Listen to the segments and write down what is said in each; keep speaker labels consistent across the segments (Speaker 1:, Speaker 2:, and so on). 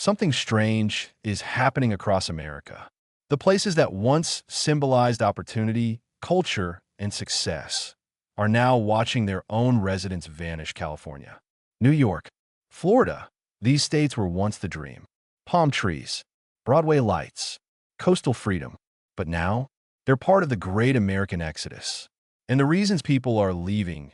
Speaker 1: Something strange is happening across America. The places that once symbolized opportunity, culture, and success are now watching their own residents vanish. California, New York, Florida. These states were once the dream. Palm trees, Broadway lights, coastal freedom. But now, they're part of the great American exodus. And the reasons people are leaving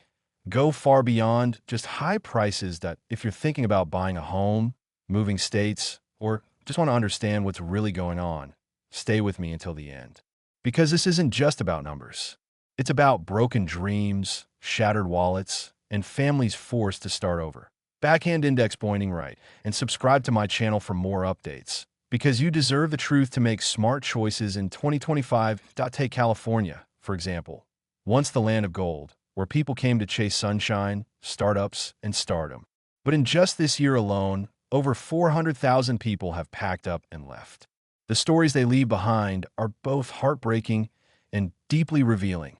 Speaker 1: go far beyond just high prices. That if you're thinking about buying a home, moving states, or just want to understand what's really going on, stay with me until the end. Because this isn't just about numbers. It's about broken dreams, shattered wallets, and families forced to start over. Backhand index pointing right, and subscribe to my channel for more updates. Because you deserve the truth to make smart choices in 2025. Take California, for example. Once the land of gold, where people came to chase sunshine, startups, and stardom. But in just this year alone, over 400,000 people have packed up and left. The stories they leave behind are both heartbreaking and deeply revealing.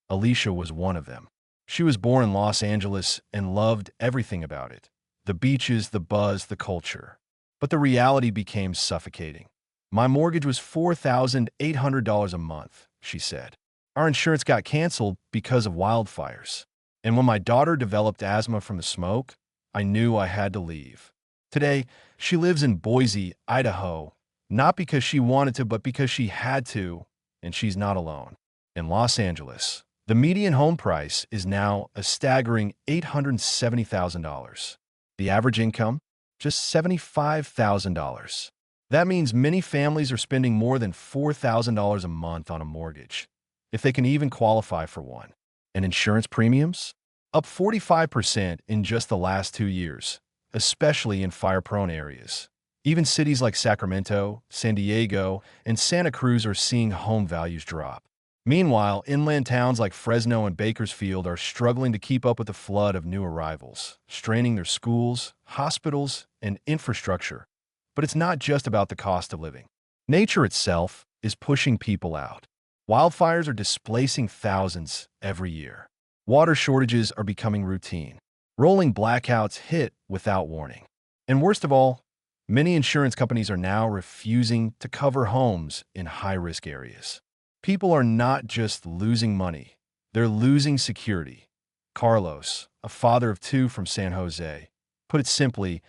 Speaker 1: Alicia was one of them. She was born in Los Angeles and loved everything about it. The beaches, the buzz, the culture. But the reality became suffocating. My mortgage was $4,800 a month, she said. Our insurance got canceled because of wildfires. And when my daughter developed asthma from the smoke, I knew I had to leave. Today, she lives in Boise, Idaho, not because she wanted to, but because she had to, and she's not alone. In Los Angeles, the median home price is now a staggering $870,000. The average income? Just $75,000. That means many families are spending more than $4,000 a month on a mortgage, if they can even qualify for one. And insurance premiums? Up 45% in just the last 2 years, especially in fire-prone areas. Even cities like Sacramento, San Diego, and Santa Cruz are seeing home values drop. Meanwhile, inland towns like Fresno and Bakersfield are struggling to keep up with the flood of new arrivals, straining their schools, hospitals, and infrastructure. But it's not just about the cost of living. Nature itself is pushing people out. Wildfires are displacing thousands every year. Water shortages are becoming routine. Rolling blackouts hit without warning. And worst of all, many insurance companies are now refusing to cover homes in high-risk areas. People are not just losing money, they're losing security. Carlos, a father of 2 from San Jose, put it simply,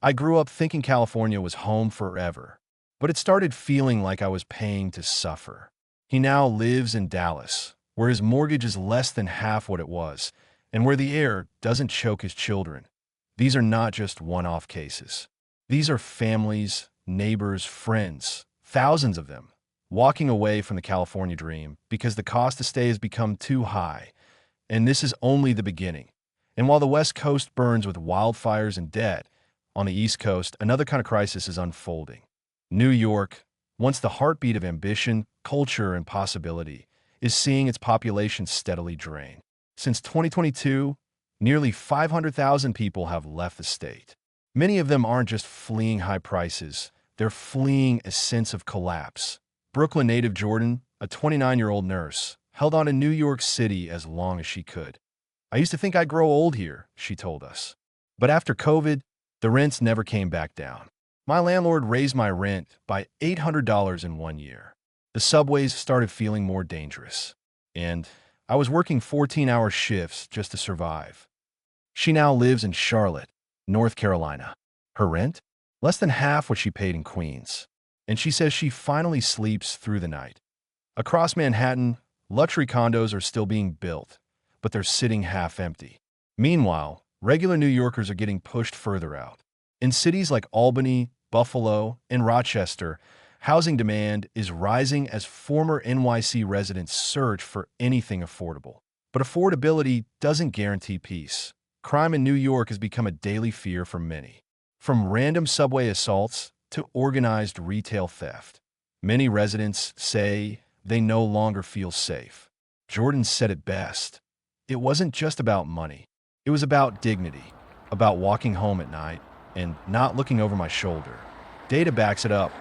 Speaker 1: I grew up thinking California was home forever, but it started feeling like I was paying to suffer. He now lives in Dallas, where his mortgage is less than half what it was, and where the air doesn't choke his children. These are not just one-off cases. These are families, neighbors, friends, thousands of them, walking away from the California dream because the cost to stay has become too high. And this is only the beginning. And while the West Coast burns with wildfires and debt, on the East Coast, another kind of crisis is unfolding. New York, once the heartbeat of ambition, culture, and possibility, is seeing its population steadily drain. Since 2022, nearly 500,000 people have left the state. Many of them aren't just fleeing high prices, they're fleeing a sense of collapse. Brooklyn native Jordan, a 29-year-old nurse, held on in New York City as long as she could. I used to think I'd grow old here, she told us. But after COVID, the rents never came back down. My landlord raised my rent by $800 in 1 year. The subways started feeling more dangerous. And I was working 14-hour shifts just to survive. She now lives in Charlotte, North Carolina. Her rent? Less than half what she paid in Queens. And she says she finally sleeps through the night. Across Manhattan, luxury condos are still being built, but they're sitting half empty. Meanwhile, regular New Yorkers are getting pushed further out. In cities like Albany, Buffalo, and Rochester, housing demand is rising as former NYC residents search for anything affordable. But affordability doesn't guarantee peace. Crime in New York has become a daily fear for many. From random subway assaults to organized retail theft, many residents say they no longer feel safe. Jordan said it best. It wasn't just about money. It was about dignity, about walking home at night and not looking over my shoulder. Data backs it up.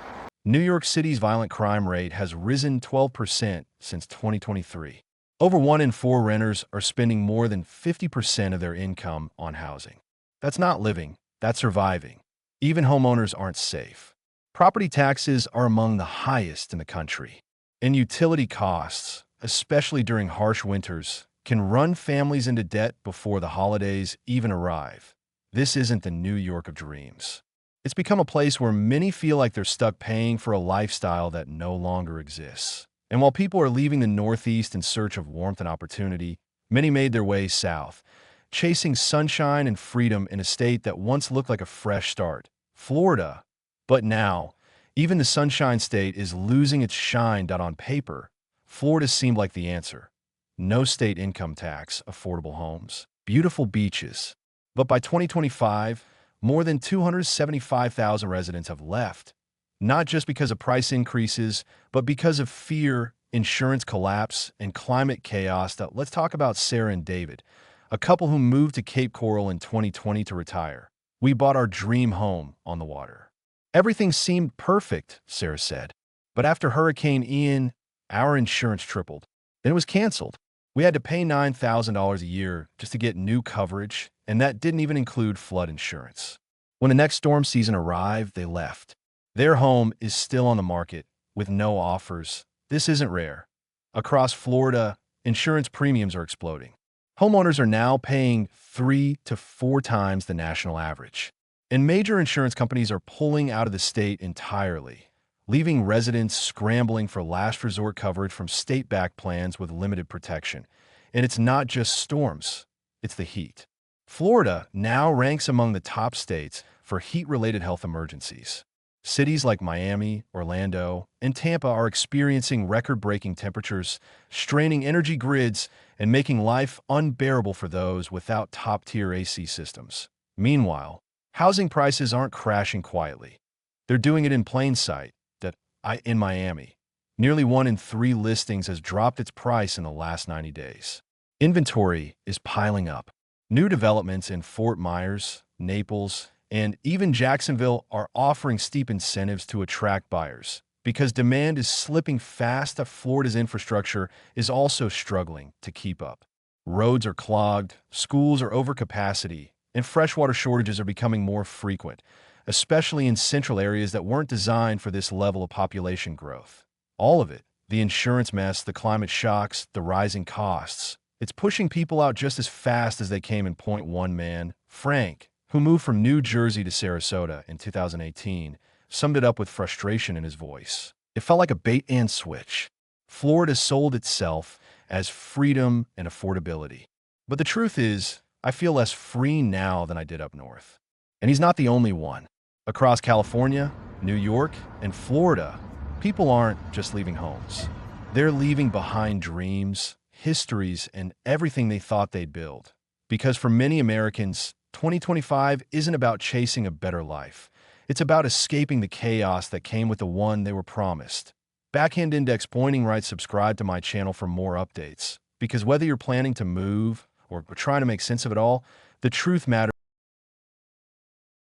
Speaker 1: New York City's violent crime rate has risen 12% since 2023. Over 1 in 4 renters are spending more than 50% of their income on housing. That's not living, that's surviving. Even homeowners aren't safe. Property taxes are among the highest in the country. And utility costs, especially during harsh winters, can run families into debt before the holidays even arrive. This isn't the New York of dreams. It's become a place where many feel like they're stuck paying for a lifestyle that no longer exists. And while people are leaving the Northeast in search of warmth and opportunity, many made their way south, chasing sunshine and freedom in a state that once looked like a fresh start, Florida. But now, even the Sunshine State is losing its shine. On paper, Florida seemed like the answer. No state income tax, affordable homes, beautiful beaches. But by 2025, more than 275,000 residents have left, not just because of price increases, but because of fear, insurance collapse, and climate chaos. Let's talk about Sarah and David, a couple who moved to Cape Coral in 2020 to retire. We bought our dream home on the water. Everything seemed perfect, Sarah said. But after Hurricane Ian, our insurance tripled. Then it was canceled. We had to pay $9,000 a year just to get new coverage, and that didn't even include flood insurance. When the next storm season arrived, they left. Their home is still on the market with no offers. This isn't rare. Across Florida, insurance premiums are exploding. Homeowners are now paying 3 to 4 times the national average. And major insurance companies are pulling out of the state entirely, leaving residents scrambling for last resort coverage from state-backed plans with limited protection. And it's not just storms, it's the heat. Florida now ranks among the top states for heat-related health emergencies. Cities like Miami, Orlando, and Tampa are experiencing record-breaking temperatures, straining energy grids and making life unbearable for those without top-tier AC systems. Meanwhile, housing prices aren't crashing quietly. They're doing it in plain sight. In Miami, nearly 1 in 3 listings has dropped its price in the last 90 days. Inventory is piling up. New developments in Fort Myers, Naples, and even Jacksonville are offering steep incentives to attract buyers because demand is slipping fast. Florida's infrastructure is also struggling to keep up. Roads are clogged, schools are over capacity, and freshwater shortages are becoming more frequent, especially in central areas that weren't designed for this level of population growth. All of it, the insurance mess, the climate shocks, the rising costs, it's pushing people out just as fast as they came in. Point one man, Frank, who moved from New Jersey to Sarasota in 2018, summed it up with frustration in his voice. It felt like a bait-and-switch. Florida sold itself as freedom and affordability. But the truth is, I feel less free now than I did up north. And he's not the only one. Across California, New York, and Florida, people aren't just leaving homes. They're leaving behind dreams, histories, and everything they thought they'd build. Because for many Americans, 2025 isn't about chasing a better life. It's about escaping the chaos that came with the one they were promised. Backhand Index pointing right, subscribe to my channel for more updates. Because whether you're planning to move or trying to make sense of it all, the truth matters.